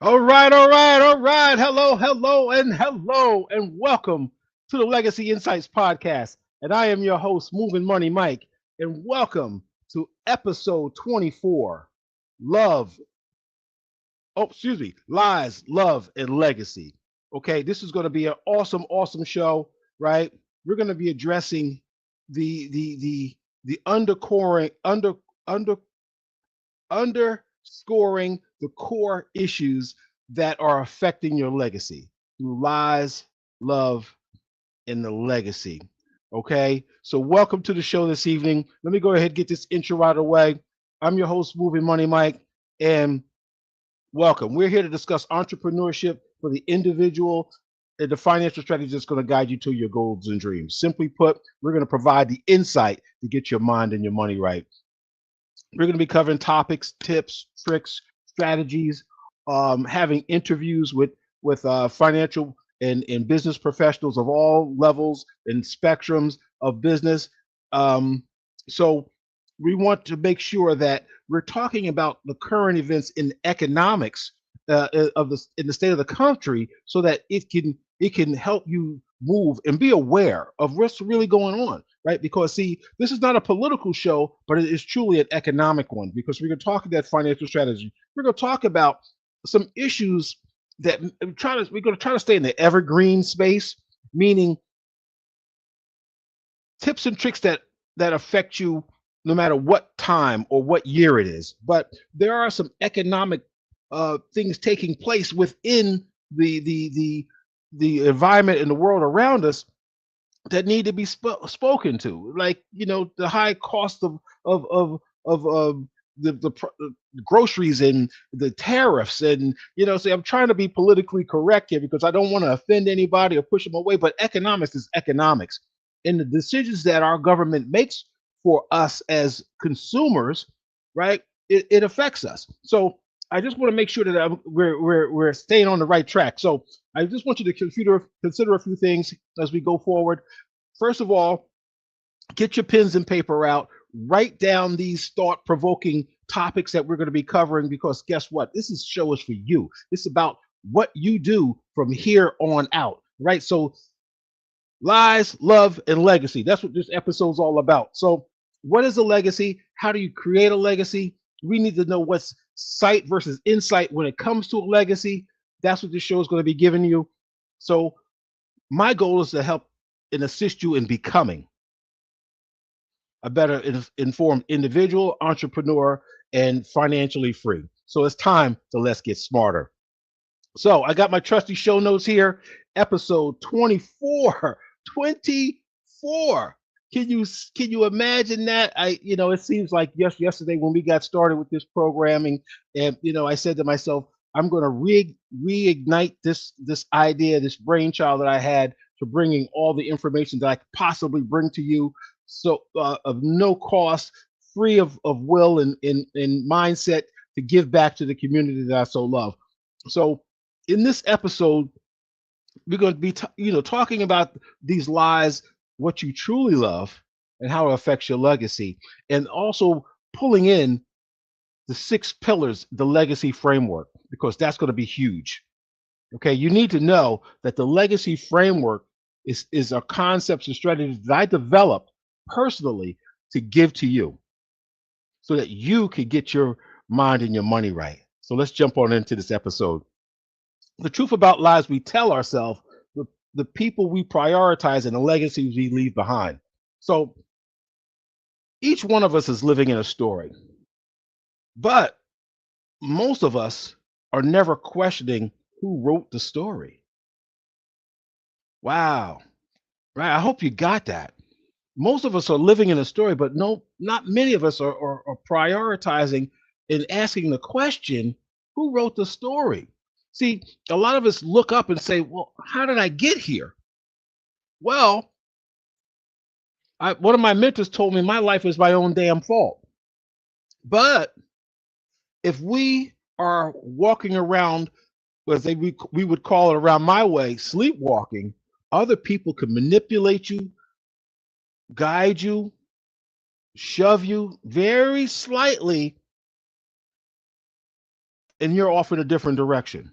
All right. Hello, and welcome to the Legacy Insights Podcast. And I am your host, Moving Money Mike, and welcome to episode 24, Love, Lies, Love, and Legacy. Okay, this is going to be an awesome show, right? We're going to be addressing the under underscoring the core issues that are affecting your legacy through lies, love, and the legacy. Okay, so welcome to the show this evening. Let me go ahead and get this intro right away. I'm your host, Moving Money Mike, and welcome. We're here to discuss entrepreneurship for the individual and the financial strategy that's going to guide you to your goals and dreams. Simply put, we're going to provide the insight to get your mind and your money right. We're going to be covering topics, tips, tricks, strategies, having interviews with financial and business professionals of all levels and spectrums of business. Um, so we want to make sure that we're talking about the current events in economics of the in the state of the country, so that it can help you move and be aware of what's really going on, right? Because see, this is not a political show, but it is truly an economic one, because we're going to talk about financial strategy. We're going to talk about some issues that we're going to try to stay in the evergreen space, meaning tips and tricks that affect you no matter what time or what year it is. But there are some economic things taking place within the environment and the world around us that need to be spoken to, like the high cost of the groceries and the tariffs, and so I'm trying to be politically correct here because I don't want to offend anybody or push them away. But economics is economics, and the decisions that our government makes for us as consumers, right? It affects us. So I just want to make sure that we're staying on the right track. So I just want you to consider a few things as we go forward. First of all, get your pens and paper out. Write down these thought-provoking topics that we're going to be covering, because guess what? This show is for you. It's about what you do from here on out, right? So lies, love, and legacy. That's what this episode's all about. So what is a legacy? How do you create a legacy? We need to know what's sight versus insight when it comes to a legacy. That's what this show is going to be giving you. So my goal is to help and assist you in becoming a better informed individual, entrepreneur, and financially free. So it's time to let's get smarter. So I got my trusty show notes here. Episode 24. 24. Can you imagine that? It seems like yesterday when we got started with this programming, and I said to myself, I'm going to reignite this idea, this brainchild that I had, to bringing all the information that I could possibly bring to you, so of no cost, free of will and mindset, to give back to the community that I so love. So in this episode, we're going to be talking about these lies, what you truly love, and how it affects your legacy, and also pulling in the 6 pillars, the legacy framework, because that's going to be huge. Okay, you need to know that the legacy framework is a concepts and strategies that I developed personally to give to you, so that you could get your mind and your money right. So let's jump on into this episode. The truth about lies we tell ourselves, the people we prioritize, and the legacies we leave behind. So each one of us is living in a story, but most of us are never questioning who wrote the story. Wow. Right. I hope you got that. Most of us are living in a story, but no, not many of us are prioritizing and asking the question, who wrote the story? See, a lot of us look up and say, well, how did I get here? Well, one of my mentors told me my life is my own damn fault. But if we are walking around, as we would call it around my way, sleepwalking, other people can manipulate you, guide you, shove you very slightly and you're off in a different direction.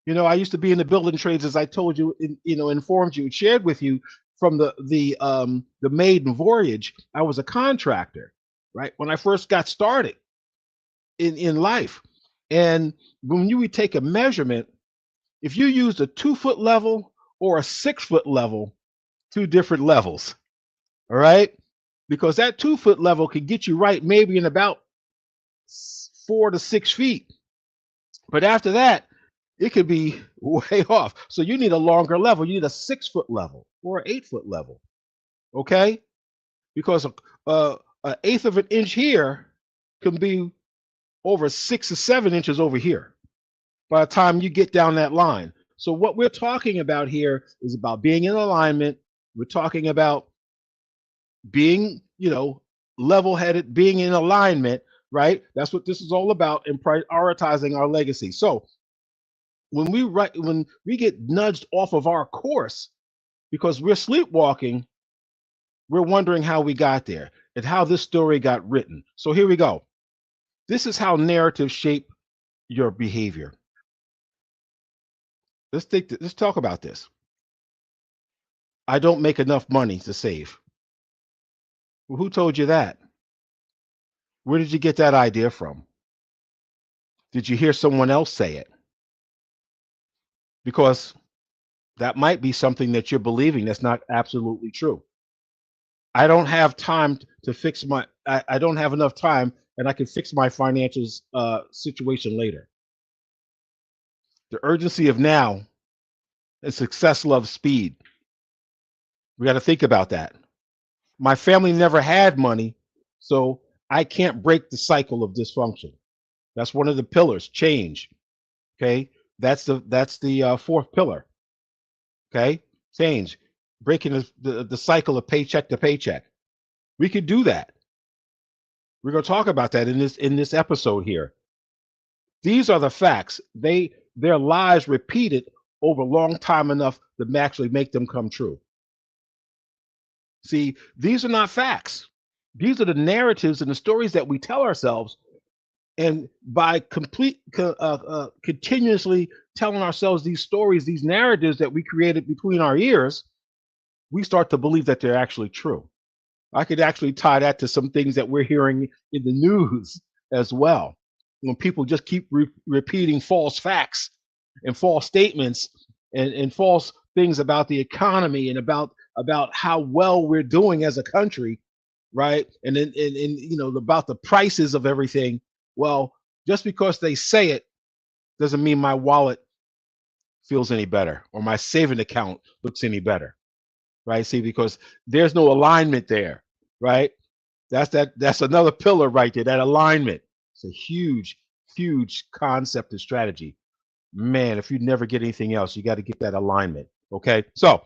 I used to be in the building trades, as I told you, informed you, shared with you from the maiden voyage. I was a contractor, right? When I first got started in life, and when you would take a measurement, if you used a 2 foot level or a 6 foot level, two different levels, all right? Because that 2 foot level could get you right maybe in about 4 to 6 feet, but after that, it could be way off. So you need a longer level. You need a 6 foot level or an 8 foot level. Okay, because an eighth of an inch here can be over 6 or 7 inches over here by the time you get down that line. So what we're talking about here is about being in alignment. We're talking about being, level-headed, being in alignment, right? That's what this is all about, and prioritizing our legacy. So when we get nudged off of our course because we're sleepwalking, we're wondering how we got there and how this story got written. So here we go. This is how narratives shape your behavior. Let's talk about this. I don't make enough money to save. Well, who told you that? Where did you get that idea from? Did you hear someone else say it? Because that might be something that you're believing that's not absolutely true. I don't have time to fix I don't have enough time, and I can fix my financial situation later. The urgency of now and success loves speed. We got to think about that. My family never had money, so I can't break the cycle of dysfunction. That's one of the pillars, change. Okay. That's the fourth pillar. Okay. Change, breaking the cycle of paycheck to paycheck. We could do that. We're going to talk about that in this episode here. These are the facts. Their lies repeated over a long time enough to actually make them come true. See, these are not facts. These are the narratives and the stories that we tell ourselves. And by continuously telling ourselves these stories, these narratives that we created between our ears, we start to believe that they're actually true. I could actually tie that to some things that we're hearing in the news as well. When people just keep repeating false facts and false statements and false things about the economy and about how well we're doing as a country, right? And then and about the prices of everything. Well, just because they say it doesn't mean my wallet feels any better or my saving account looks any better, right? See, because there's no alignment there, right? That's another pillar right there, that alignment. It's a huge, huge concept and strategy. Man, if you never get anything else, you got to get that alignment. Okay. So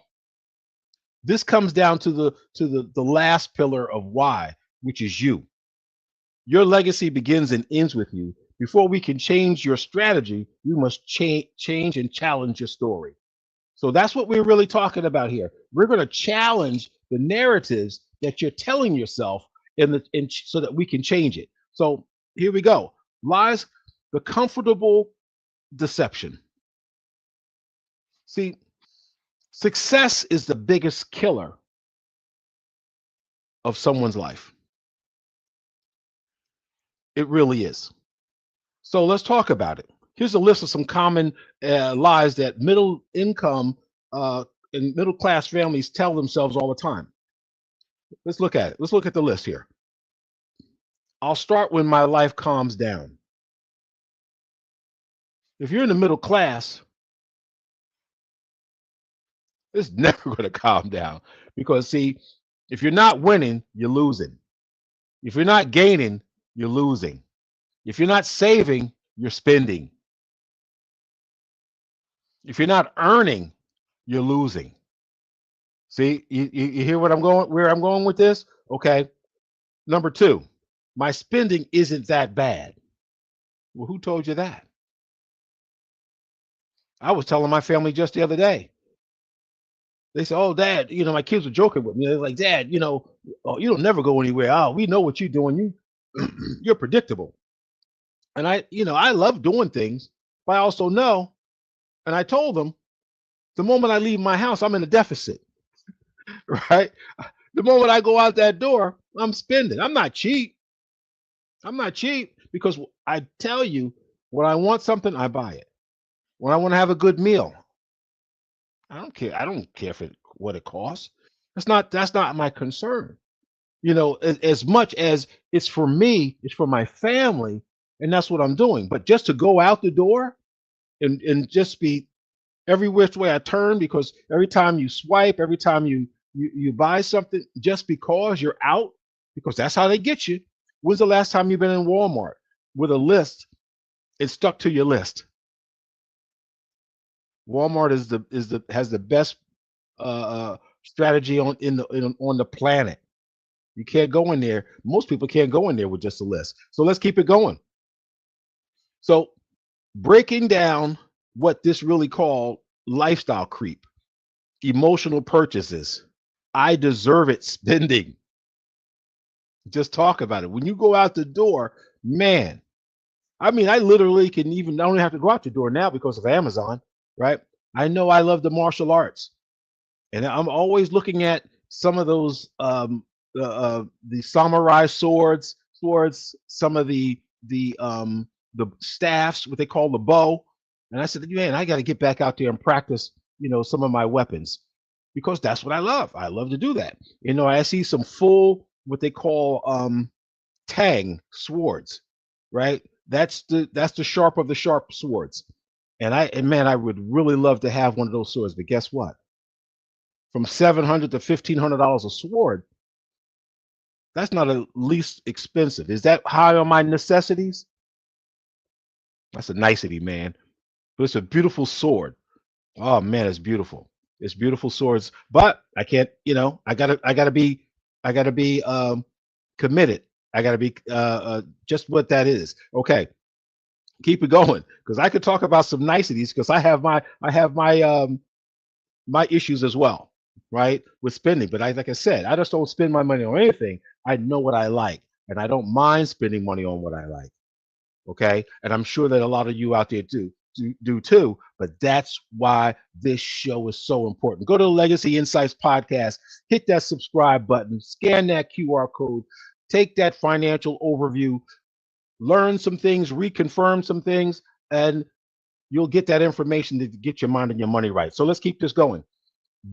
this comes down to the last pillar of why, which is you. Your legacy begins and ends with you. Before we can change your strategy, you must change and challenge your story. So that's what we're really talking about here. We're going to challenge the narratives that you're telling yourself so that we can change it. So here we go. Lies, the comfortable deception. See, success is the biggest killer of someone's life. It really is. So let's talk about it. Here's a list of some common lies that middle income and middle class families tell themselves all the time. Let's look at it. Let's look at the list here. I'll start when my life calms down. If you're in the middle class, it's never going to calm down because, see, if you're not winning, you're losing. If you're not gaining, you're losing. If you're not saving, you're spending. If you're not earning, you're losing. See, you hear where I'm going with this? Okay. Number two, my spending isn't that bad. Well, who told you that? I was telling my family just the other day. They said, "Oh, Dad, my kids were joking with me. They're like, Dad, oh, you don't never go anywhere. Oh, we know what you're doing. You're predictable." And I love doing things, but I also know, and I told them, the moment I leave my house, I'm in a deficit, right? The moment I go out that door, I'm spending. I'm not cheap. I'm not cheap because I tell you, when I want something, I buy it. When I want to have a good meal, I don't care. I don't care what it costs. That's not my concern. As much as it's for me, it's for my family, and that's what I'm doing. But just to go out the door and just be every which way I turn, because every time you swipe, every time you buy something, just because you're out, because that's how they get you. When's the last time you've been in Walmart with a list and stuck to your list? Walmart is the has the best strategy on the planet. You can't go in there. Most people can't go in there with just a list. So let's keep it going. So breaking down what this really called lifestyle creep, emotional purchases, I deserve it spending. Just talk about it. When you go out the door, man, I mean, I literally I don't have to go out the door now because of Amazon, right? I know I love the martial arts, and I'm always looking at some of those the samurai swords, some of the staffs, what they call the bow. And I said, man, I got to get back out there and practice, some of my weapons, because that's what I love. I love to do that. I see some full what they call tang swords, right? That's the sharp of the sharp swords. And man, I would really love to have one of those swords. But guess what? From $700 to $1,500 a sword, that's not the least expensive. Is that high on my necessities? That's a nicety, man. But it's a beautiful sword. Oh man, it's beautiful. It's beautiful swords. But I can't, I gotta be committed. I gotta be just what that is. Okay, keep it going. Because I could talk about some niceties, because I have my issues as well, right? With spending. But like I said, I just don't spend my money on anything. I know what I like, and I don't mind spending money on what I like. Okay, and I'm sure that a lot of you out there do too. But that's why this show is so important. Go to the Legacy Insights podcast, hit that subscribe button, scan that QR code, take that financial overview, learn some things, reconfirm some things, and you'll get that information to get your mind and your money right. So let's keep this going.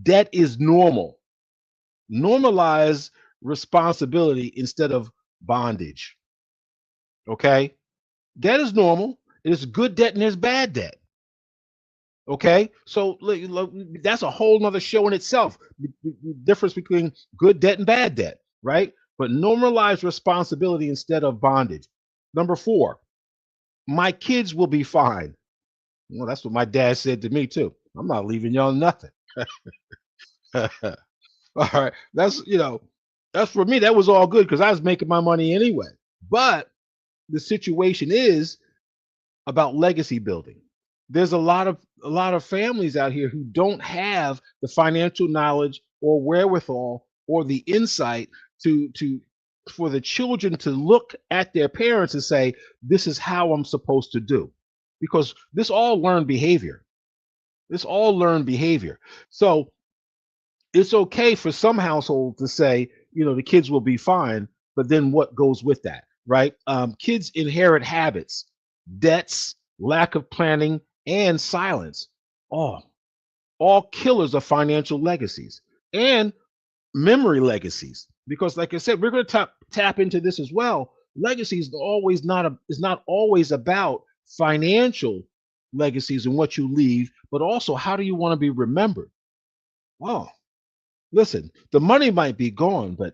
Debt is normal. Normalize responsibility instead of bondage. Okay? Debt is normal. There's good debt and there's bad debt. Okay? So that's a whole nother show in itself. The difference between good debt and bad debt, right? But normalize responsibility instead of bondage. Number 4, my kids will be fine. Well, that's what my dad said to me too. I'm not leaving y'all nothing. All right. That's for me. That was all good because I was making my money anyway. But the situation is about legacy building. There's a lot of families out here who don't have the financial knowledge or wherewithal or the insight to for the children to look at their parents and say, this is how I'm supposed to do. Because this all learned behavior. This all learned behavior. So it's okay for some households to say, the kids will be fine, but then what goes with that, right? Kids inherit habits, debts, lack of planning, and silence. All killers of financial legacies and memory legacies. Because, like I said, we're going to tap into this as well. Legacy is not always about financial legacies and what you leave, but also how do you want to be remembered? Oh, listen, the money might be gone, but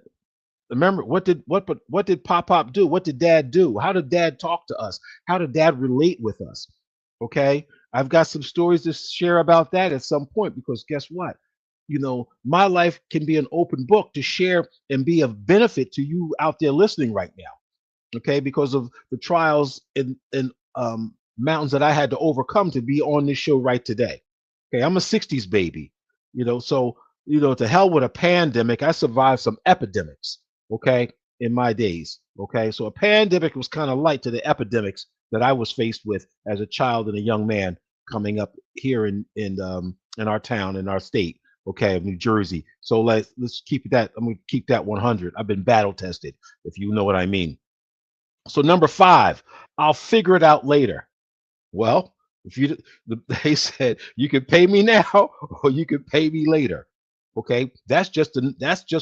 remember, what did Pop do? What did Dad do? How did Dad talk to us? How did Dad relate with us? Okay, I've got some stories to share about that at some point, because guess what? My life can be an open book to share and be of benefit to you out there listening right now. Okay, because of the trials and mountains that I had to overcome to be on this show right today. Okay, I'm a 60s baby, so to hell with a pandemic. I survived some epidemics, okay, in my days. Okay, so a pandemic was kind of light to the epidemics that I was faced with as a child and a young man coming up here in our town, in our state, okay, of New Jersey. So let's keep that. I'm gonna keep that 100. I've been battle tested, if you know what I mean. So number five, I'll figure it out later. Well, if you they said you can pay me now or you can pay me later. Okay, that's just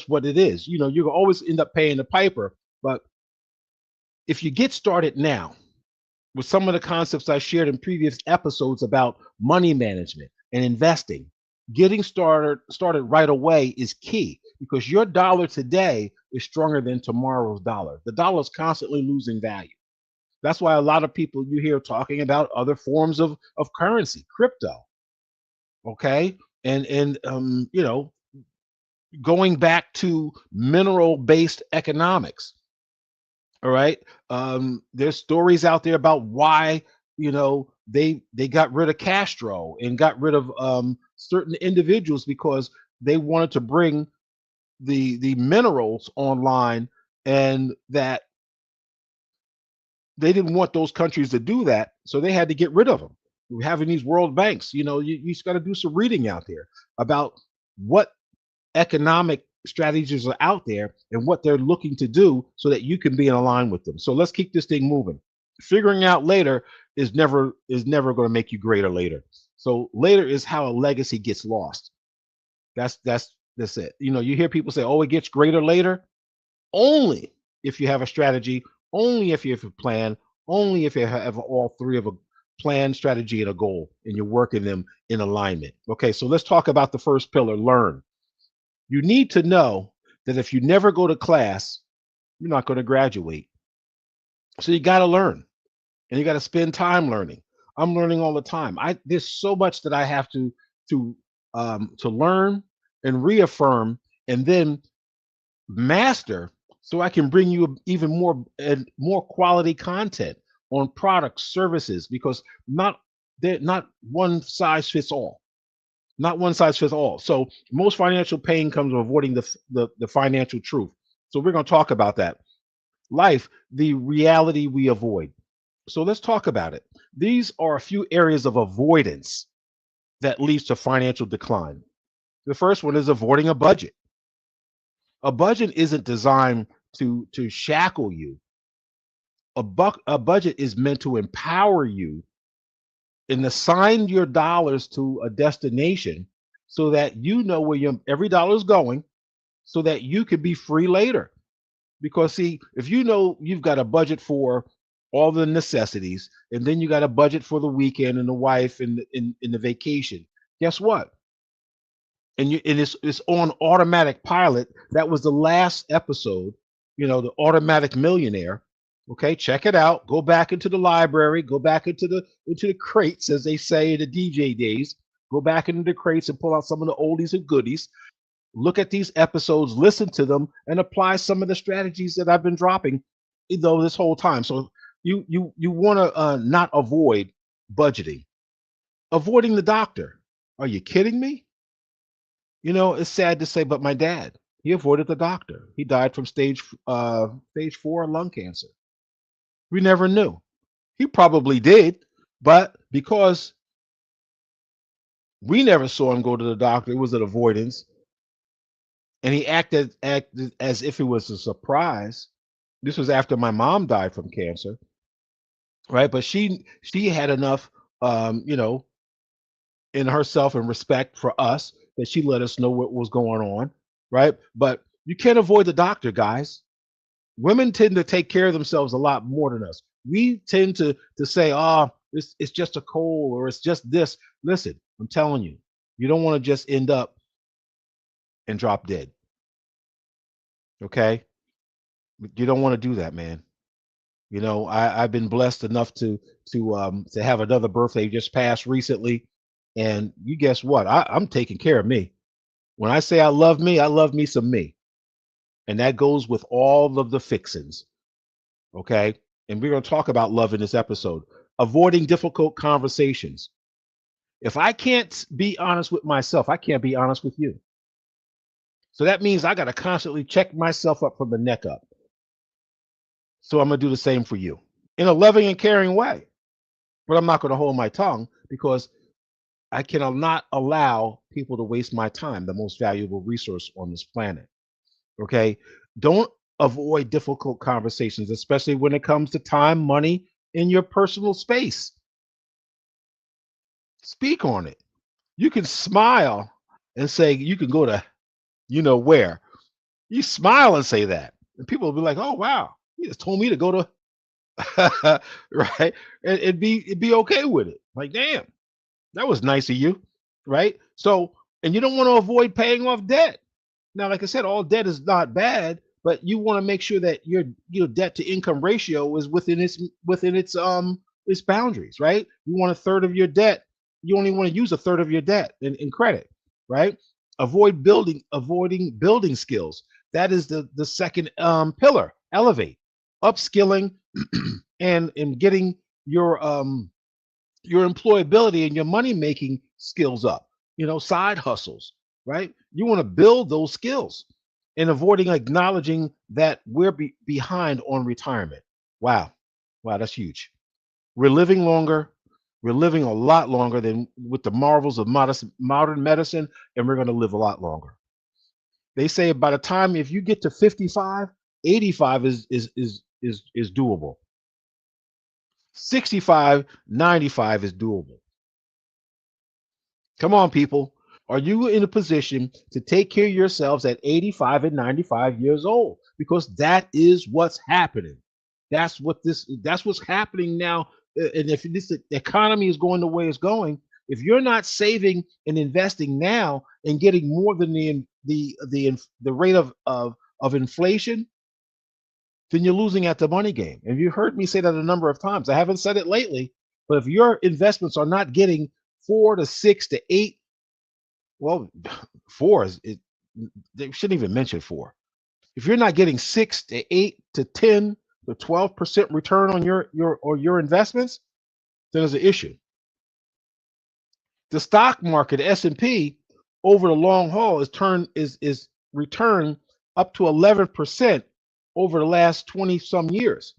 what it is. You know, you can always end up paying the piper, but if you get started now with some of the concepts I shared in previous episodes about money management and investing, getting started right away is key because your dollar today is stronger than tomorrow's dollar. The dollar is constantly losing value. That's why a lot of people you hear talking about other forms of currency, crypto, okay? And you know, going back to mineral based economics. All right. There's stories out there about why, you know, they got rid of Castro and got rid of certain individuals because they wanted to bring the minerals online, and that they didn't want those countries to do that, so they had to get rid of them. We're having these world banks. You know, you just got to do some reading out there about what economic strategies are out there and what they're looking to do so that you can be in line with them. So let's keep this thing moving. Figuring out later is never going to make you greater later. So later is how a legacy gets lost. That's it. You know, you hear people say, "Oh, it gets greater later." Only if you have a strategy, only if you have a plan, only if you have all three of a plan, strategy, and a goal, and you're working them in alignment. Okay, so let's talk about the first pillar, learn. You need to know that if you never go to class, you're not going to graduate. So you got to learn and you got to spend time learning. I'm learning all the time. There's so much that I have to learn and reaffirm and then master so I can bring you even more and more quality content on products, services, because they're not one size fits all. Not one size fits all. So most financial pain comes from avoiding the financial truth. So we're going to talk about that. Life, the reality we avoid. So let's talk about it. These are a few areas of avoidance that leads to financial decline. The first one is avoiding a budget. A budget isn't designed to shackle you. A budget is meant to empower you and assign your dollars to a destination so that you know where your every dollar is going so that you could be free later. Because see, if you know you've got a budget for all the necessities and then you got a budget for the weekend and the wife and in the vacation, guess what? And it's on automatic pilot. That was the last episode, you know, the automatic millionaire. Okay, check it out. Go back into the library, go back into the crates, as they say in the DJ days. Go back into the crates and pull out some of the oldies and goodies. Look at these episodes, listen to them, and apply some of the strategies that I've been dropping, though, this whole time. So you want to not avoid budgeting, avoiding the doctor. Are you kidding me? You know, it's sad to say, but my dad, he avoided the doctor. He died from stage 4 lung cancer. We never knew. He probably did, but because we never saw him go to the doctor, it was an avoidance, and he acted as if it was a surprise. This was after my mom died from cancer, right? But she had enough, you know, in herself and respect for us that she let us know what was going on, right? But you can't avoid the doctor, guys. Women tend to take care of themselves a lot more than us. We tend to say, "Oh, it's just a cold or it's just this." Listen, I'm telling you, you don't want to just end up and drop dead. Okay, you don't want to do that, man. You know, I've been blessed enough to have another birthday just passed recently, and you guess what? I'm taking care of me. When I say I love me some me, and that goes with all of the fixins. Okay, and we're going to talk about love in this episode. Avoiding difficult conversations. If I can't be honest with myself, I can't be honest with you. So that means I got to constantly check myself up from the neck up. So I'm going to do the same for you. in a loving and caring way. But I'm not going to hold my tongue because I cannot allow people to waste my time, the most valuable resource on this planet. Okay. Don't avoid difficult conversations, especially when it comes to time, money, in your personal space. Speak on it. You can smile and say, you can go to you know where. You smile and say that. And people will be like, oh, wow. He just told me to go to, right. And be okay with it. Like, damn, that was nice of you. Right. So, and you don't want to avoid paying off debt. Now, like I said, all debt is not bad, but you want to make sure that your debt to income ratio is within its boundaries, right? You want a third of your debt. You only want to use a third of your debt in credit, right? Avoiding building skills. That is the second pillar. Elevate, upskilling, and getting your your employability and your money making skills up, side hustles, right? You want to build those skills and avoiding acknowledging that we're behind on retirement. Wow. Wow, that's huge. We're living longer. We're living a lot longer than with the marvels of modern medicine, and we're going to live a lot longer. They say by the time if you get to 55, 85 is doable. 65, 95 is doable. Come on, people. Are you in a position to take care of yourselves at 85 and 95 years old? Because that is what's happening. That's what's happening now. And if this economy is going the way it's going, if you're not saving and investing now and getting more than the rate of inflation, then you're losing at the money game. And you heard me say that a number of times. I haven't said it lately, but if your investments are not getting 4 to 6 to 8, well, four is it, they shouldn't even mention four. If you're not getting 6 to 8 to 10 to 12% return on your investments, then there's an issue. The stock market, S&P, over the long haul is returned up to 11% over the last 20 some years.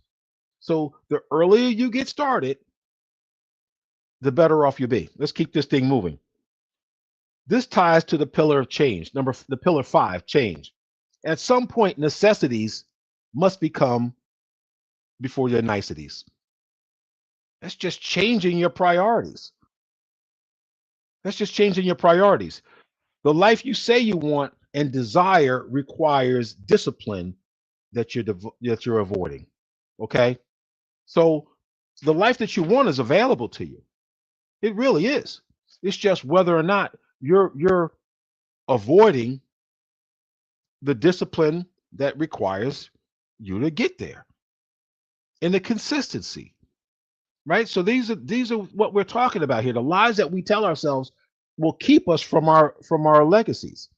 So the earlier you get started, the better off you'll be. Let's keep this thing moving. This ties to the pillar of change, the pillar 5, change. At some point, necessities must become before your niceties. That's just changing your priorities. That's just changing your priorities. The life you say you want and desire requires discipline that you're avoiding. Okay, so the life that you want is available to you. It really is. It's just whether or not you're avoiding the discipline that requires you to get there and the consistency, right? So these are what we're talking about here. The lies that we tell ourselves will keep us from our legacies.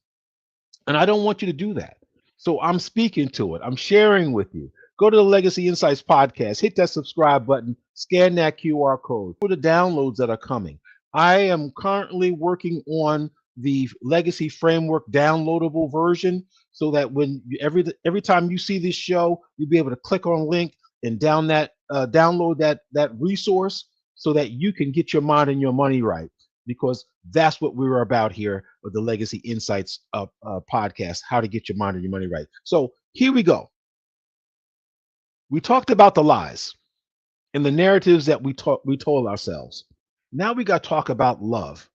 And I don't want you to do that. So I'm speaking to it. I'm sharing with you. Go to the Legacy Insights podcast, hit that subscribe button, scan that QR code for the downloads that are coming. I am currently working on the Legacy Framework downloadable version so that every time you see this show, you'll be able to click on a link and download that resource so that you can get your mind and your money right, because that's what we were about here with the Legacy Insights podcast, how to get your mind and your money right. So here we go. We talked about the lies and the narratives that we told ourselves. Now we got to talk about love.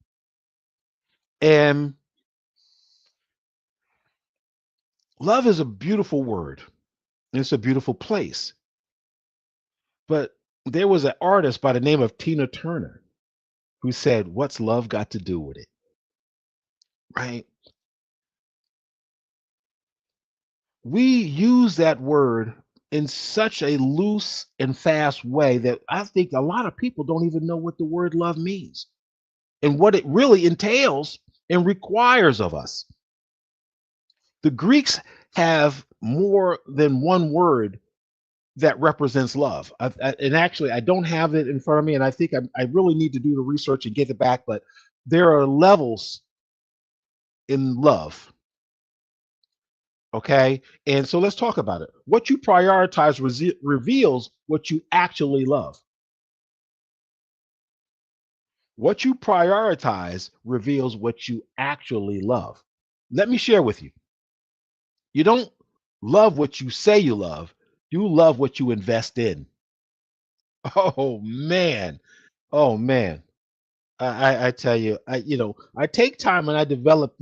And love is a beautiful word. And it's a beautiful place. But there was an artist by the name of Tina Turner who said, "What's love got to do with it?" Right? We use that word in such a loose and fast way that I think a lot of people don't even know what the word love means and what it really entails and requires of us. The Greeks have more than one word that represents love. And actually, I don't have it in front of me, and I think I really need to do the research and get it back. But there are levels in love. Okay. And so let's talk about it. What you prioritize reveals what you actually love. What you prioritize reveals what you actually love. Let me share with you. You don't love what you say you love, you love what you invest in. Oh, man. Oh, man. I tell you, I take time and I develop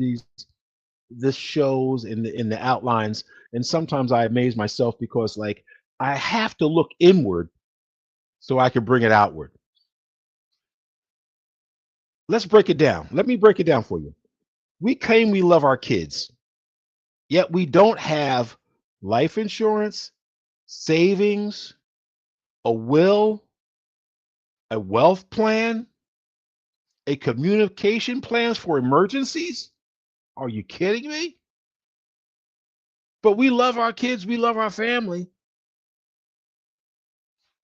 this shows in the outlines, and sometimes I amaze myself because like I have to look inward so I can bring it outward. Let's break it down. Let me break it down for you. We claim we love our kids, yet we don't have life insurance, savings, a will, a wealth plan, a communication plans for emergencies. Are you kidding me? But we love our kids, we love our family.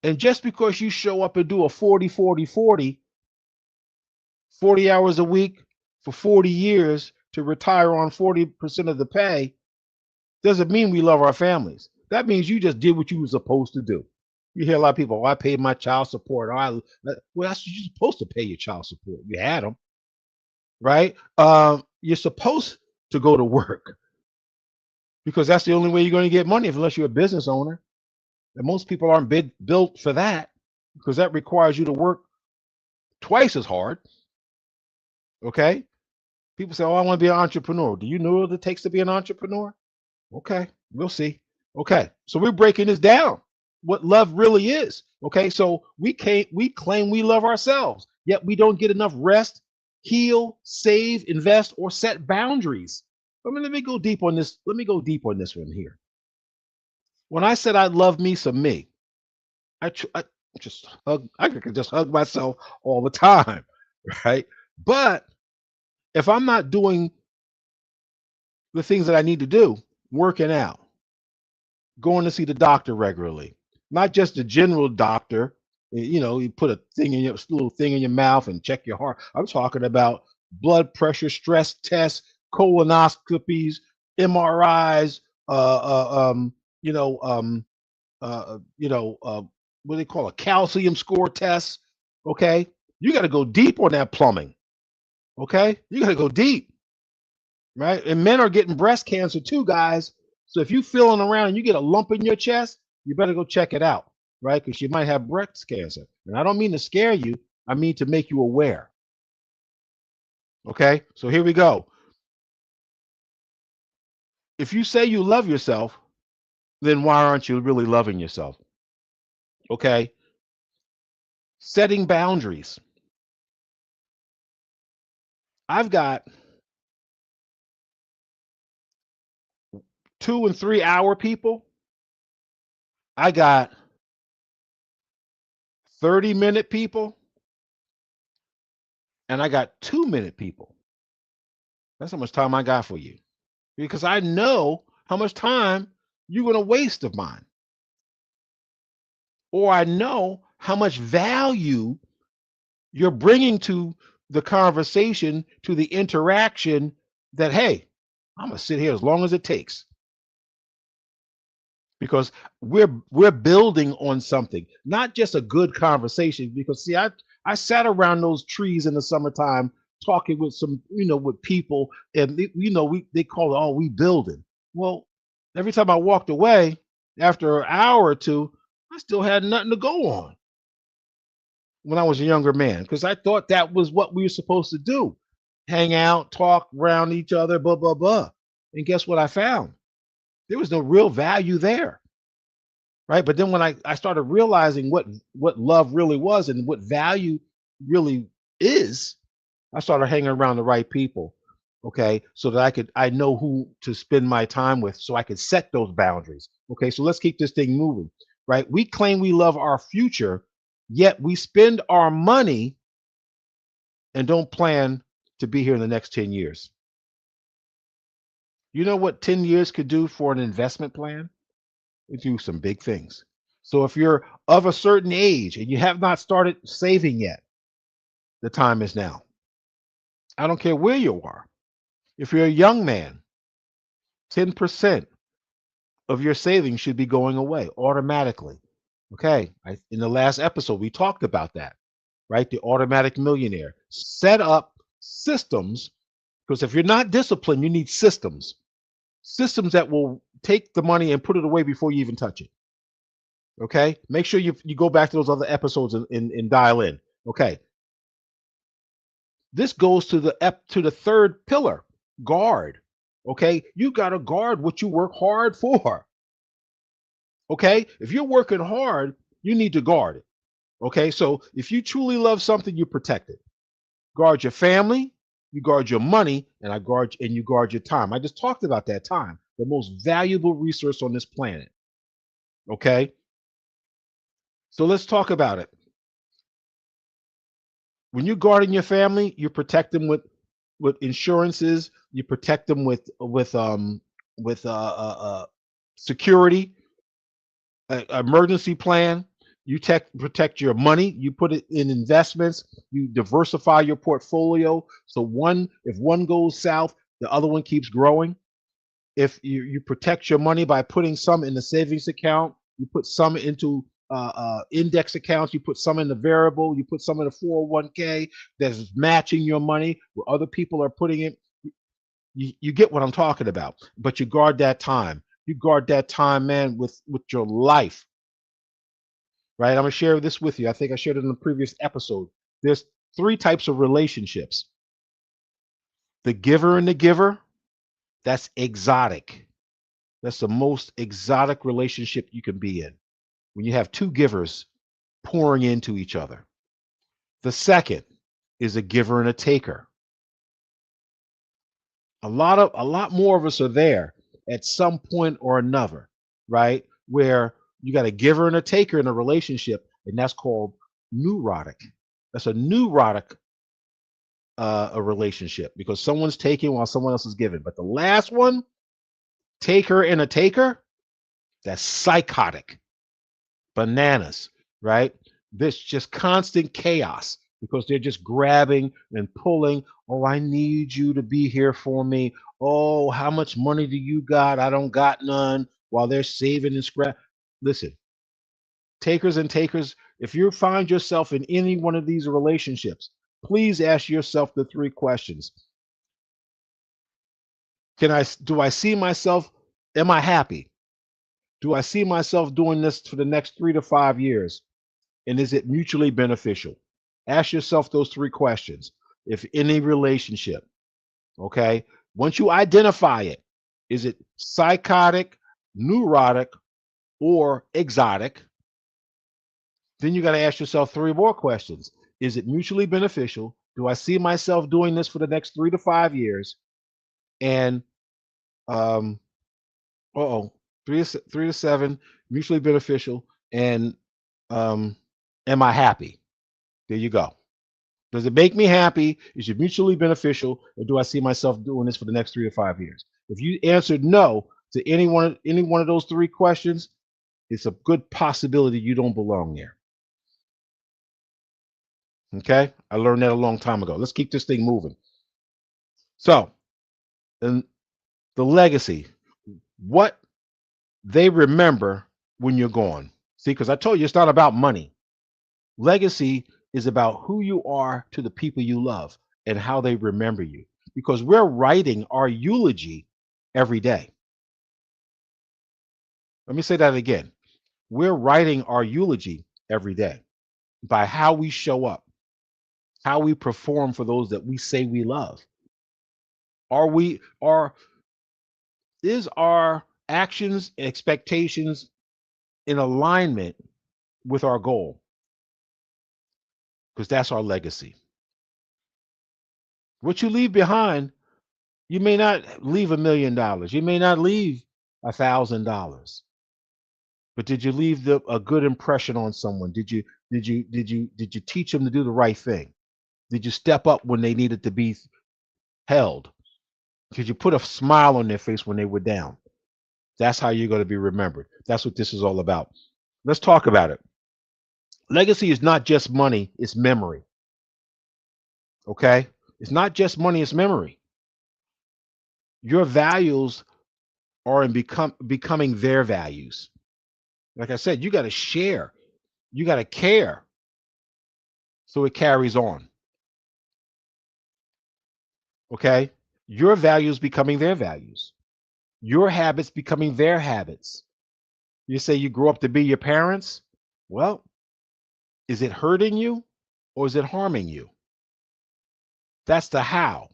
And just because you show up and do a 40 hours a week for 40 years to retire on 40% of the pay, doesn't mean we love our families. That means you just did what you were supposed to do. You hear a lot of people, oh, I paid my child support. Well, that's what you're supposed to pay your child support. You had them, right? You're supposed to go to work because that's the only way you're going to get money unless you're a business owner. And most people aren't built for that because that requires you to work twice as hard. Okay. People say, oh, I want to be an entrepreneur. Do you know what it takes to be an entrepreneur? Okay. We'll see. Okay. So we're breaking this down. What love really is. Okay. So we claim we love ourselves, yet we don't get enough rest, heal, save, invest, or set boundaries. Let me go deep on this. Let me go deep on this one here. When I said I love me some me, I just hug. I could just hug myself all the time, right? But if I'm not doing the things that I need to do, working out, going to see the doctor regularly, not just the general doctor. You put a thing in your little thing in your mouth and check your heart. I'm talking about blood pressure, stress tests, colonoscopies, MRIs, you know, what do they call a calcium score test? Okay, you got to go deep on that plumbing. Okay, you got to go deep, right? And men are getting breast cancer too, guys. So if you feeling around and you get a lump in your chest, you better go check it out, right? Because you might have breast cancer. And I don't mean to scare you. I mean to make you aware. Okay, so here we go. If you say you love yourself, then why aren't you really loving yourself? Okay, setting boundaries. I've got 2 and 3 hour people. I got 30-minute people, and I got 2-minute people. That's how much time I got for you because I know how much time you're going to waste of mine, or I know how much value you're bringing to the conversation, to the interaction. That, hey, I'm going to sit here as long as it takes because we're building on something, not just a good conversation. Because see, I sat around those trees in the summertime talking with with people, and they call it, oh, we building. Well, every time I walked away after an hour or two, I still had nothing to go on when I was a younger man because I thought that was what we were supposed to do: hang out, talk around each other, blah blah blah. And guess what I found? There was no real value there, right? But then when I started realizing what love really was and what value really is, I started hanging around the right people. Okay, so that I know who to spend my time with, so I could set those boundaries. Okay, so let's keep this thing moving, right? We claim we love our future, yet we spend our money and don't plan to be here in the next 10 years. You know what 10 years could do for an investment plan? It do some big things. So if you're of a certain age and you have not started saving yet, the time is now. I don't care where you are. If you're a young man, 10%. of your savings should be going away automatically. Okay. In the last episode, we talked about that, right? The automatic millionaire. Set up systems, because if you're not disciplined, you need systems. Systems that will take the money and put it away before you even touch it. Okay. Make sure you go back to those other episodes and dial in. Okay. This goes to the third pillar, guard. Okay. You got to guard what you work hard for. Okay. If you're working hard, you need to guard it. Okay. So if you truly love something, you protect it. Guard your family, you guard your money, and you guard your time. I just talked about that time, the most valuable resource on this planet. Okay. So let's talk about it. When you're guarding your family, you protect them with insurances. You protect them with security, emergency plan. You protect your money. You put it in investments. You diversify your portfolio. So if one goes south, the other one keeps growing. If you protect your money by putting some in the savings account, you put some into index accounts, you put some in the variable, you put some in the 401k that's matching your money where other people are putting it. You get what I'm talking about. But you guard that time. You guard that time, man, with your life. Right? I'm gonna share this with you. I think I shared it in the previous episode. There's three types of relationships. The giver and the giver, that's exotic. That's the most exotic relationship you can be in, when you have two givers pouring into each other. The second is a giver and a taker. A lot more of us are there at some point or another, right? Where you got a giver and a taker in a relationship, and that's called neurotic. That's a neurotic a relationship, because someone's taking while someone else is giving. But the last one, taker and a taker, that's psychotic. Bananas, right? This just constant chaos, because they're just grabbing and pulling. Oh, I need you to be here for me. Oh, how much money do you got? I don't got none. While they're saving and scrap. Listen, takers and takers, if you find yourself in any one of these relationships, please ask yourself the three questions. Do I see myself? Am I happy? Do I see myself doing this for the next 3 to 5 years? And is it mutually beneficial? Ask yourself those three questions. If any relationship, okay, once you identify it, is it psychotic, neurotic, or exotic? Then you got to ask yourself three more questions. Is it mutually beneficial? Do I see myself doing this for the next 3 to 5 years? And um, oh, 3 to 7, mutually beneficial, and um, am I happy? There you go. Does it make me happy? Is it mutually beneficial? Or do I see myself doing this for the next 3 to 5 years? If you answered no to any one of those three questions, it's a good possibility you don't belong there. Okay? I learned that a long time ago. Let's keep this thing moving. So, and the legacy, what they remember when you're gone. See, because I told you it's not about money. Legacy is about who you are to the people you love and how they remember you. Because we're writing our eulogy every day. Let me say that again. We're writing our eulogy every day by how we show up, how we perform for those that we say we love. Are is our actions and expectations in alignment with our goal? Because that's our legacy. What you leave behind, you may not leave $1 million. You may not leave $1,000. But did you leave a good impression on someone? Did you teach them to do the right thing? Did you step up when they needed to be held? Did you put a smile on their face when they were down? That's how you're going to be remembered. That's what this is all about. Let's talk about it. Legacy is not just money, it's memory. Okay? It's not just money, it's memory. Your values or in becoming their values. Like I said, you got to share, you got to care, so it carries on. Okay, your values becoming their values, your habits becoming their habits. You say you grew up to be your parents. Well, is it hurting you or is it harming you? That's the how.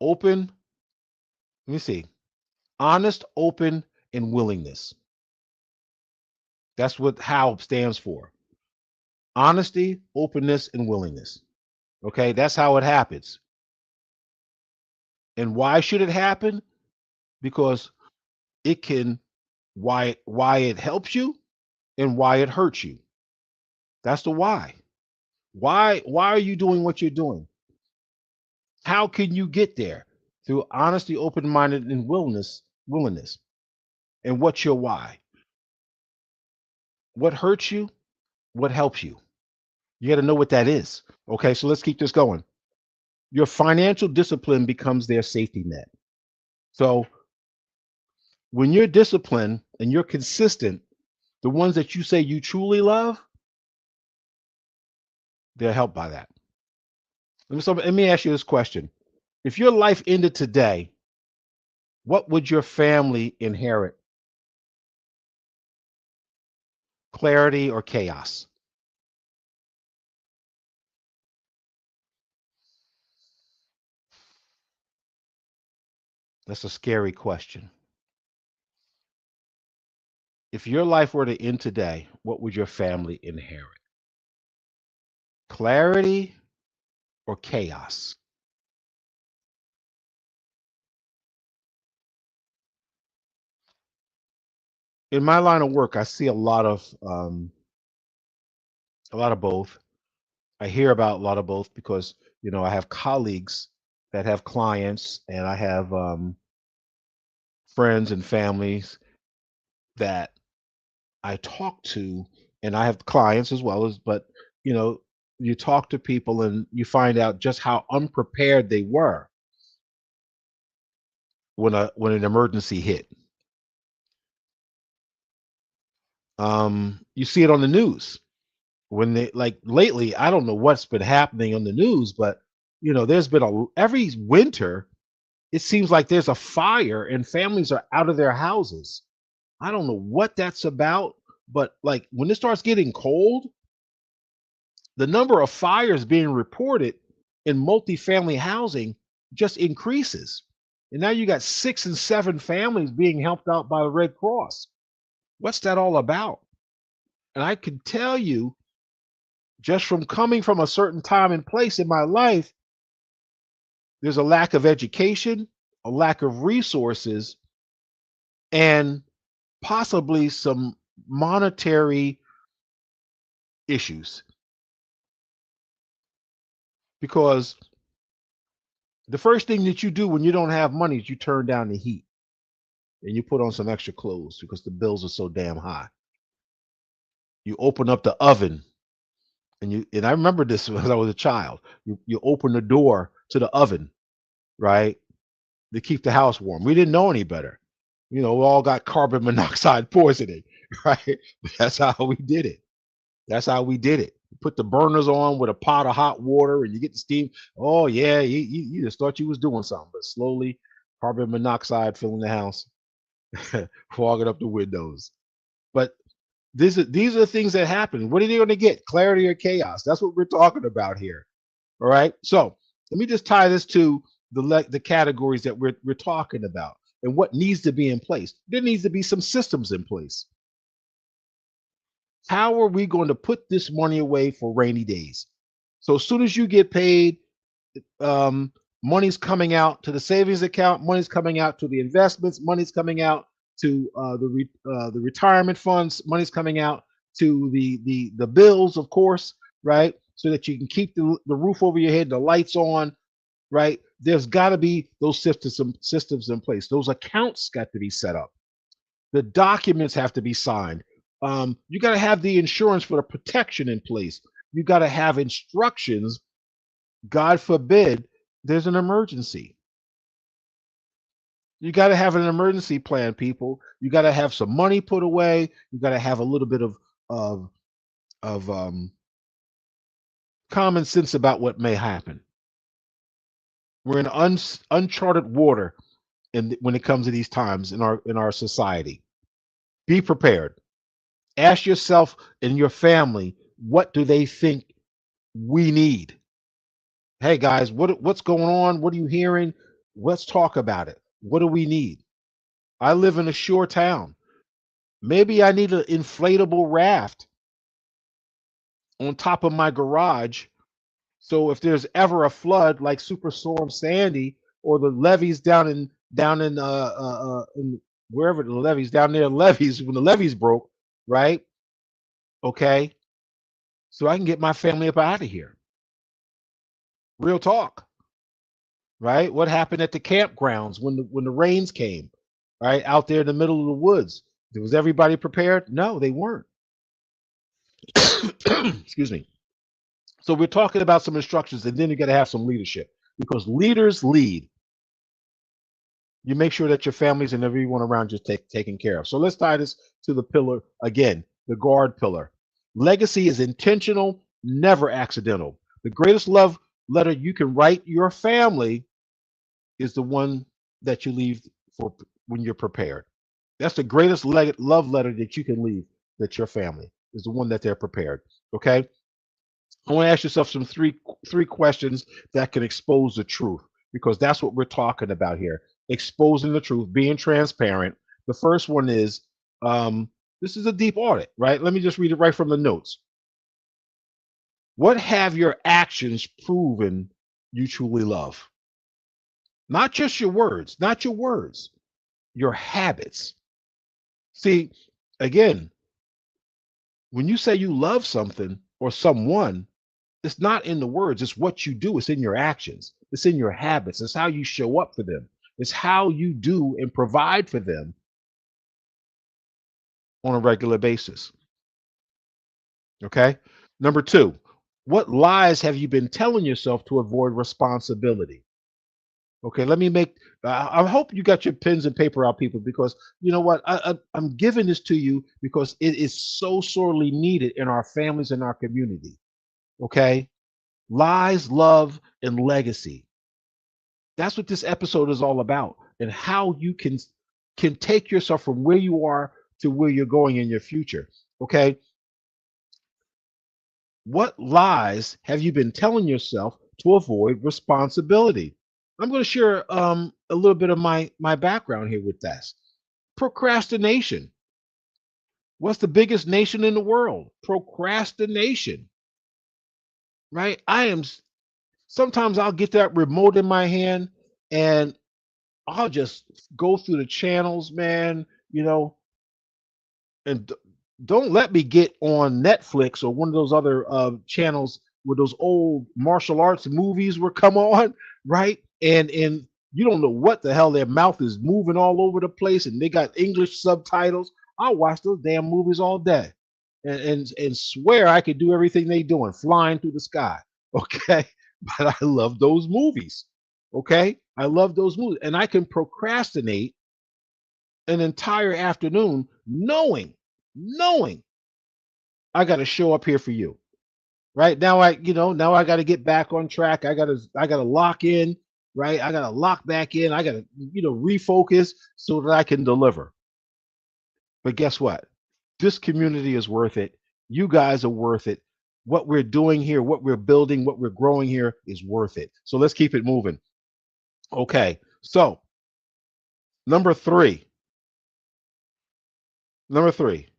Open, let me see, honest, open, and willingness. That's what how stands for. Honesty, openness, and willingness. Okay, that's how it happens. And why should it happen? Because it can, why it helps you and why it hurts you. That's the why. Why are you doing what you're doing? How can you get there? Through honesty, open-minded, and willingness. And what's your why? What hurts you? What helps you? You got to know what that is. Okay, so let's keep this going. Your financial discipline becomes their safety net. So when you're disciplined and you're consistent, the ones that you say you truly love, they're helped by that. Let me ask you this question. If your life ended today, what would your family inherit? Clarity or chaos? That's a scary question. If your life were to end today, what would your family inherit? Clarity or chaos? In my line of work, I see a lot of both. I hear about a lot of both because I have colleagues that have clients, and I have friends and families that I talk to, and I have clients as well as, but you know, you talk to people and you find out just how unprepared they were when an emergency hit. You see it on the news when they, like, lately. I don't know what's been happening on the news, but there's been every winter. It seems like there's a fire and families are out of their houses. I don't know what that's about, but like when it starts getting cold, the number of fires being reported in multifamily housing just increases. And now you got 6 and 7 families being helped out by the Red Cross. What's that all about? And I can tell you, just from coming from a certain time and place in my life, there's a lack of education, a lack of resources, and possibly some monetary issues. Because the first thing that you do when you don't have money is you turn down the heat and you put on some extra clothes because the bills are so damn high. You open up the oven, and I remember this when I was a child. You open the door to the oven, right? To keep the house warm. We didn't know any better. We all got carbon monoxide poisoning, right? That's how we did it. That's how we did it. Put the burners on with a pot of hot water and you get the steam. Oh yeah, you just thought you was doing something, but slowly carbon monoxide filling the house, fogging up the windows. But these are the things that happen. What are they going to get? Clarity or chaos? That's what we're talking about here. All right. So let me just tie this to the categories that we're talking about and what needs to be in place. There needs to be some systems in place. How are we going to put this money away for rainy days? So as soon as you get paid, um, money's coming out to the savings account, money's coming out to the investments, money's coming out to the retirement funds, money's coming out to the bills, of course, right? So that you can keep the roof over your head, the lights on, right? There's got to be those systems in place. Those accounts got to be set up. The documents have to be signed. You got to have the insurance for the protection in place. You got to have instructions. God forbid there's an emergency. You got to have an emergency plan, people. You got to have some money put away. You got to have a little bit of of common sense about what may happen. We're in uncharted water when it comes to these times in our society. Be prepared. Ask yourself and your family, what do they think we need? Hey guys, what's going on? What are you hearing? Let's talk about it. What do we need? I live in a shore town. Maybe I need an inflatable raft on top of my garage. So if there's ever a flood like Superstorm Sandy or the levees in wherever the levees down there levees when the levees broke, right? Okay, so I can get my family up out of here. Real talk, right? What happened at the campgrounds when the rains came, right? Out there in the middle of the woods. Was everybody prepared? No, they weren't. Excuse me. So we're talking about some instructions, and then you got to have some leadership because leaders lead. You make sure that your families and everyone around you taken care of. So let's tie this to the pillar again, the guard pillar. Legacy is intentional, never accidental. The greatest love letter you can write your family is the one that you leave for when you're prepared. That's the greatest love letter that you can leave that your family is the one that they're prepared. Okay. I want to ask yourself some three questions that can expose the truth because that's what we're talking about here. Exposing the truth, being transparent. The first one is this is a deep audit, right? Let me just read it right from the notes. What have your actions proven you truly love? Not just your words, not your words, your habits. See, again, when you say you love something or someone, it's not in the words, it's what you do, it's in your actions, it's in your habits, it's how you show up for them, it's how you do and provide for them on a regular basis. Okay. Number two, what lies have you been telling yourself to avoid responsibility? Okay, let me make. I hope you got your pens and paper out, people, because you know what? I'm giving this to you because it is so sorely needed in our families and our community. Okay, lies, love, and legacy. That's what this episode is all about, and how you can take yourself from where you are to where you're going in your future. Okay, what lies have you been telling yourself to avoid responsibility? I'm going to share a little bit of my background here with that. Procrastination. What's the biggest nation in the world? Procrastination, right? Sometimes I'll get that remote in my hand and I'll just go through the channels, man, and don't let me get on Netflix or one of those other channels where those old martial arts movies were come on, right? And you don't know what the hell their mouth is moving all over the place, and they got English subtitles. I'll watch those damn movies all day, and swear I could do everything they doing, flying through the sky. Okay, but I love those movies. Okay, I love those movies, and I can procrastinate an entire afternoon knowing I got to show up here for you. Right now, now I got to get back on track. I gotta lock in. Right, I gotta lock back in. I gotta, refocus so that I can deliver. But guess what? This community is worth it. You guys are worth it. What we're doing here, what we're building, what we're growing here is worth it. So let's keep it moving. Okay. So number three, number three,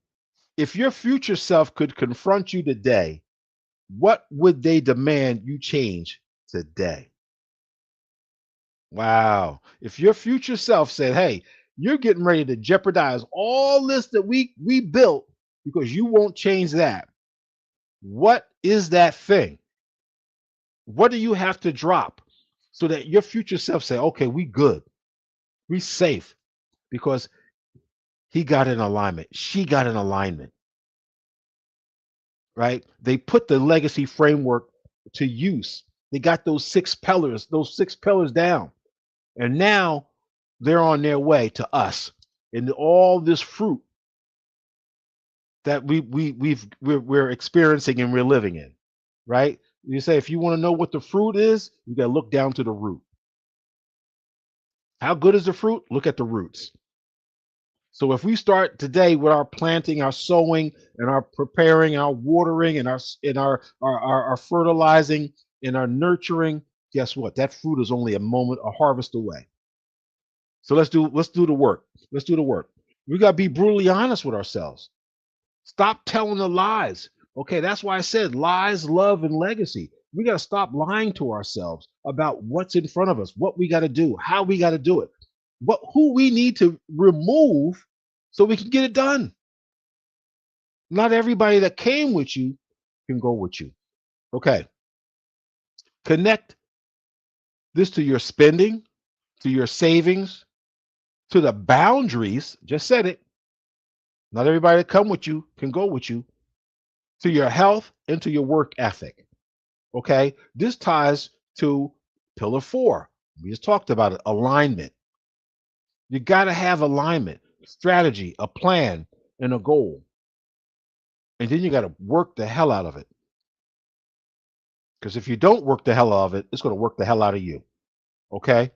if your future self could confront you today, what would they demand you change today? Wow. If your future self said, "Hey, you're getting ready to jeopardize all this that we built because you won't change that." What is that thing? What do you have to drop so that your future self say, "Okay, we good. We safe because he got in alignment. She got in alignment." Right? They put the legacy framework to use. They got those six pillars down. And now they're on their way to us, and all this fruit that we're experiencing and we're living in, right? You say if you want to know what the fruit is, you got to look down to the root. How good is the fruit? Look at the roots. So if we start today with our planting, our sowing, and our preparing, our watering, and our fertilizing, and our nurturing, guess what? That fruit is only a moment, a harvest away. So let's do the work. Let's do the work. We got to be brutally honest with ourselves. Stop telling the lies. Okay, that's why I said lies, love, and legacy. We got to stop lying to ourselves about what's in front of us, what we got to do, how we got to do it, who we need to remove so we can get it done. Not everybody that came with you can go with you. Okay, connect this to your spending, to your savings, to the boundaries. Just said it. Not everybody that come with you can go with you. To your health and to your work ethic. Okay, this ties to pillar 4. We just talked about it, alignment. You got to have alignment, strategy, a plan, and a goal. And then you got to work the hell out of it. Because if you don't work the hell out of it, it's going to work the hell out of you. Okay?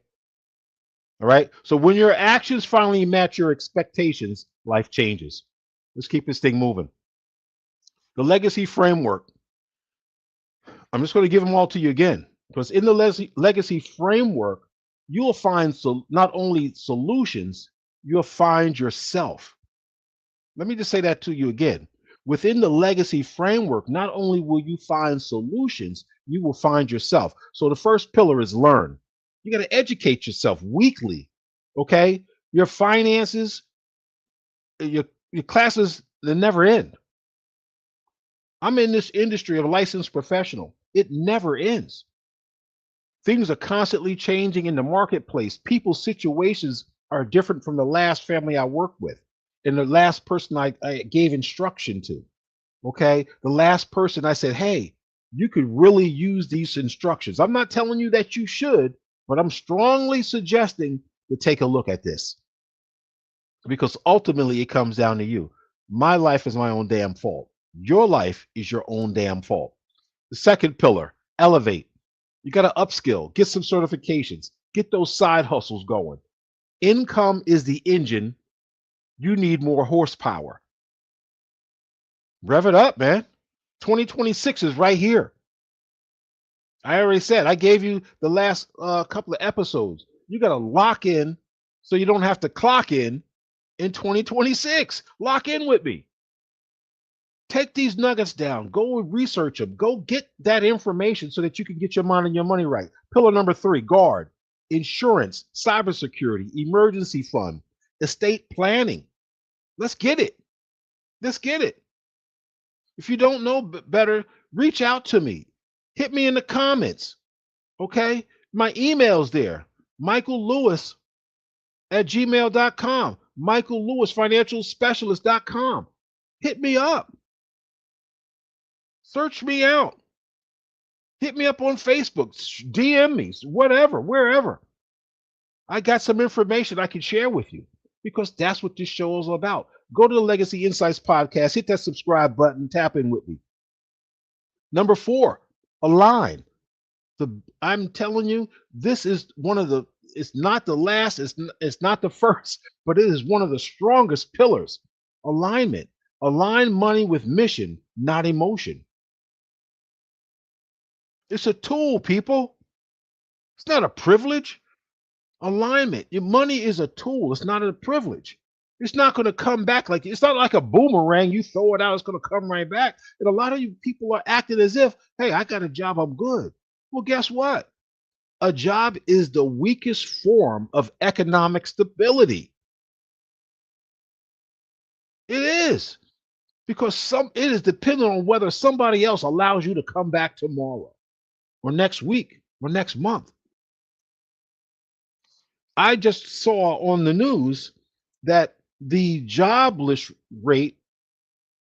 All right? So when your actions finally match your expectations, life changes. Let's keep this thing moving. The legacy framework. I'm just going to give them all to you again. Because in the legacy framework, you'll find not only solutions, you'll find yourself. Let me just say that to you again. Within the legacy framework, not only will you find solutions, you will find yourself. So the first pillar is learn. You got to educate yourself weekly. Okay? Your finances, your classes, they never end. I'm in this industry of a licensed professional. It never ends. Things are constantly changing in the marketplace. People's situations are different from the last family I worked with and the last person I gave instruction to. Okay. The last person I said, hey, you could really use these instructions. I'm not telling you that you should, but I'm strongly suggesting to take a look at this because ultimately it comes down to you. My life is my own damn fault. Your life is your own damn fault. The second pillar, elevate. You got to upskill, get some certifications, get those side hustles going. Income is the engine. You need more horsepower. Rev it up, man. 2026 is right here. I already said, I gave you the last couple of episodes. You got to lock in so you don't have to clock in 2026. Lock in with me. Take these nuggets down. Go research them. Go get that information so that you can get your mind and your money right. Pillar number 3, guard, insurance, cybersecurity, emergency fund, estate planning. Let's get it. Let's get it. If you don't know better, reach out to me. Hit me in the comments. Okay? My email's there. MichaelLewis@gmail.com. MichaelLewisFinancialSpecialist.com. Hit me up. Search me out. Hit me up on Facebook. DM me, whatever, wherever. I got some information I can share with you because that's what this show is about. Go to the Legacy Insights podcast, hit that subscribe button, tap in with me. Number 4, align. I'm telling you, this is one of the, it's not the last, it's not the first, but it is one of the strongest pillars. Alignment. Align money with mission, not emotion. It's a tool, people. It's not a privilege. Alignment. Your money is a tool. It's not a privilege. It's not going to come back like it's not like a boomerang. You throw it out, it's going to come right back. And a lot of you people are acting as if, hey, I got a job, I'm good. Well, guess what? A job is the weakest form of economic stability. It is because it is dependent on whether somebody else allows you to come back tomorrow or next week or next month. I just saw on the news that the jobless rate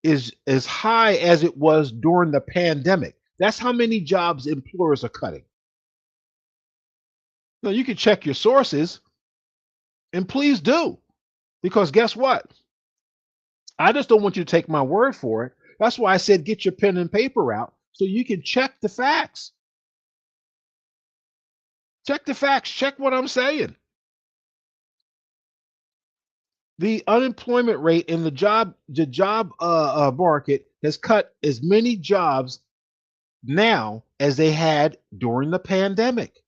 is as high as it was during the pandemic. That's how many jobs employers are cutting. Now you can check your sources. And please do, because guess what? I just don't want you to take my word for it. That's why I said get your pen and paper out so you can check the facts. Check the facts. Check what I'm saying. The unemployment rate in the job market has cut as many jobs now as they had during the pandemic.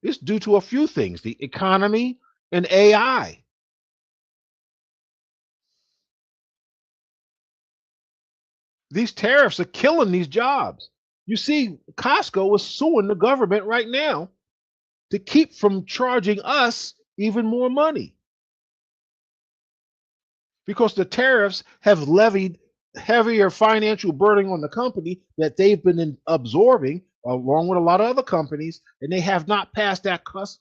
It's due to a few things: the economy and AI. These tariffs are killing these jobs. You see, Costco is suing the government right now to keep from charging us even more money because the tariffs have levied heavier financial burden on the company that they've been absorbing along with a lot of other companies, and they have not passed that cost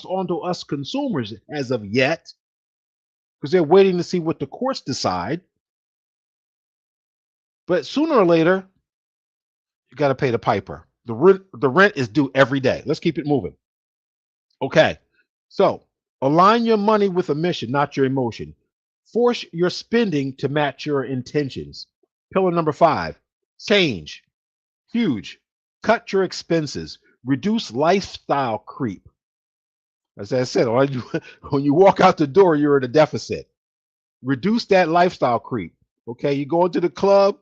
on to us consumers as of yet because they're waiting to see what the courts decide. But sooner or later, you got to pay the piper. The rent is due every day. Let's keep it moving. Okay. So align your money with a mission, not your emotion. Force your spending to match your intentions. Pillar number 5, change. Huge. Cut your expenses. Reduce lifestyle creep. As I said, when you walk out the door, you're in a deficit. Reduce that lifestyle creep. Okay, you go into the club,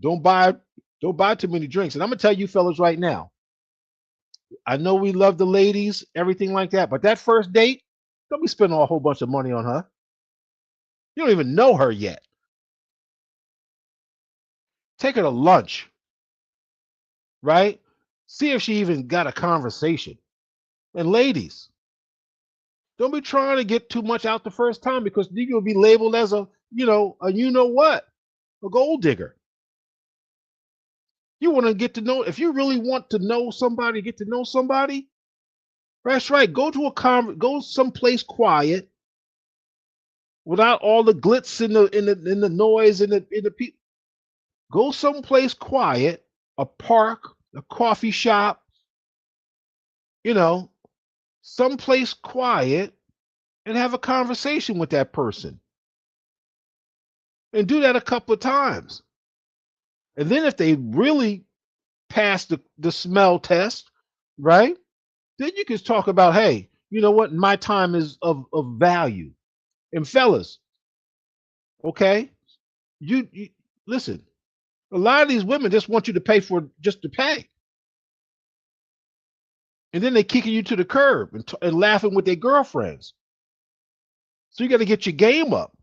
don't buy don't buy too many drinks. And I'm gonna tell you fellas right now, I know we love the ladies, everything like that, but that first date, don't be spending a whole bunch of money on her. You don't even know her yet. Take her to lunch, right? See if she even got a conversation. And ladies, don't be trying to get too much out the first time because you'll be labeled as a a gold digger. You want to get to know, if you really want to know somebody, get to know somebody, that's right. Go someplace quiet without all the glitz in the noise in the people. Go someplace quiet, a park, a coffee shop, you know, someplace quiet and have a conversation with that person. And do that a couple of times. And then if they really pass the smell test, right? Then you can talk about, hey, you know what? My time is of value. And fellas, okay, you listen. A lot of these women just want you to pay for just to pay, and then they kicking you to the curb and laughing with their girlfriends. So you got to get your game up,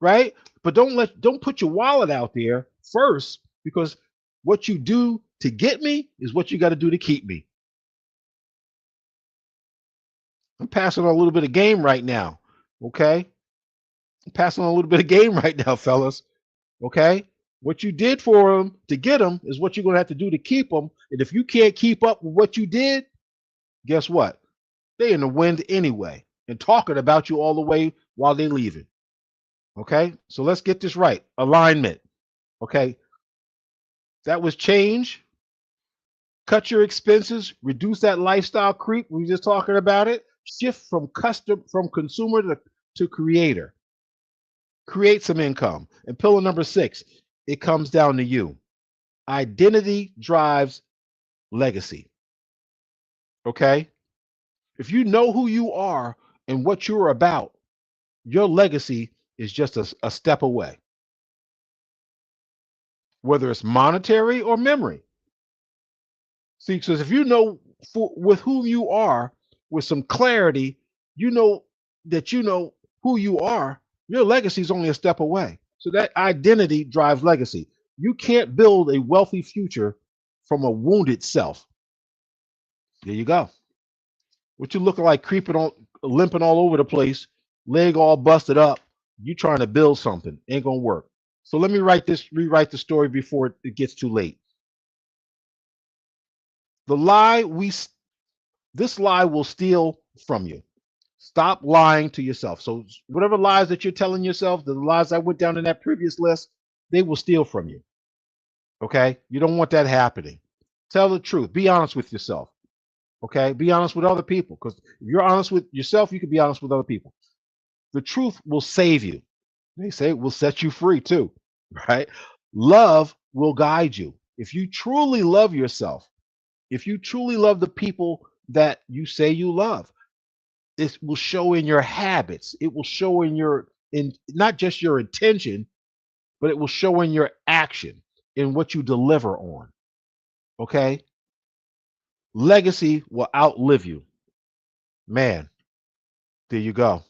right? But don't put your wallet out there first because what you do to get me is what you got to do to keep me. I'm passing on a little bit of game right now, okay? I'm passing on a little bit of game right now, fellas. Okay? What you did for them to get them is what you're going to have to do to keep them. And if you can't keep up with what you did, guess what? They in the wind anyway and talking about you all the way while they leaving. Okay? So let's get this right. Alignment. Okay? That was change. Cut your expenses, reduce that lifestyle creep. We were just talking about it. Shift from consumer to creator. Create some income. And pillar number 6, it comes down to you. Identity drives legacy. Okay? If you know who you are and what you're about, your legacy is just a step away, whether it's monetary or memory. See, because if you know with whom you are, with some clarity, you know that you know who you are, your legacy is only a step away. So that identity drives legacy. You can't build a wealthy future from a wounded self. There you go. What you looking like creeping on, limping all over the place, leg all busted up. You trying to build something. Ain't gonna work. So let me rewrite the story before it gets too late. The lie we This lie will steal from you. Stop lying to yourself. So whatever lies that you're telling yourself, the lies I went down in that previous list, they will steal from you. Okay? You don't want that happening. Tell the truth. Be honest with yourself. Okay, be honest with other people, because if you're honest with yourself, you can be honest with other people. The truth will save you. They say it will set you free too, right? Love will guide you. If you truly love yourself, if you truly love the people that you say you love, it will show in your habits. It will show in your in not just your intention, but it will show in your action, in what you deliver on. Okay? Legacy will outlive you. Man, there you go.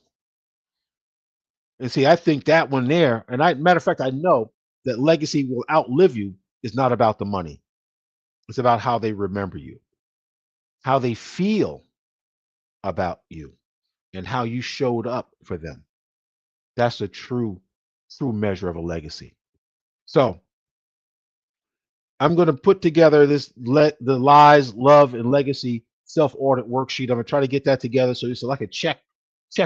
And see, I think that one there, and matter of fact, I know that legacy will outlive you is not about the money. It's about how they remember you, how they feel about you, and how you showed up for them. That's a true measure of a legacy. So I'm going to put together this the lies, love, and legacy self audit worksheet. I'm going to try to get that together so it's like a check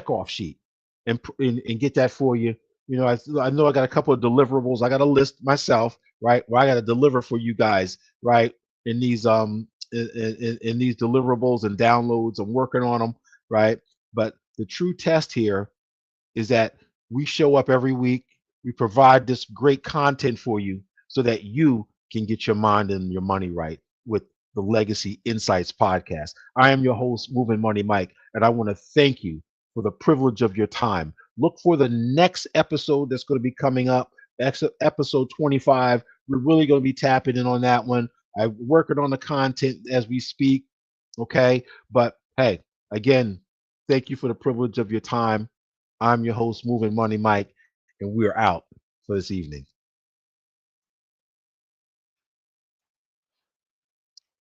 off sheet, and get that for you. You know, I know I got a couple of deliverables. I got a list myself, right? Where I got to deliver for you guys, right? In these in these deliverables and downloads. I'm working on them, right? But the true test here is that we show up every week. We provide this great content for you so that you can get your mind and your money right with the Legacy Insights podcast. I am your host, Moving Money Mike, and I want to thank you for the privilege of your time. Look for the next episode that's going to be coming up, episode 25. We're really going to be tapping in on that one. I'm working on the content as we speak. Okay. But hey, again, thank you for the privilege of your time. I'm your host, Moving Money Mike, and we're out for this evening.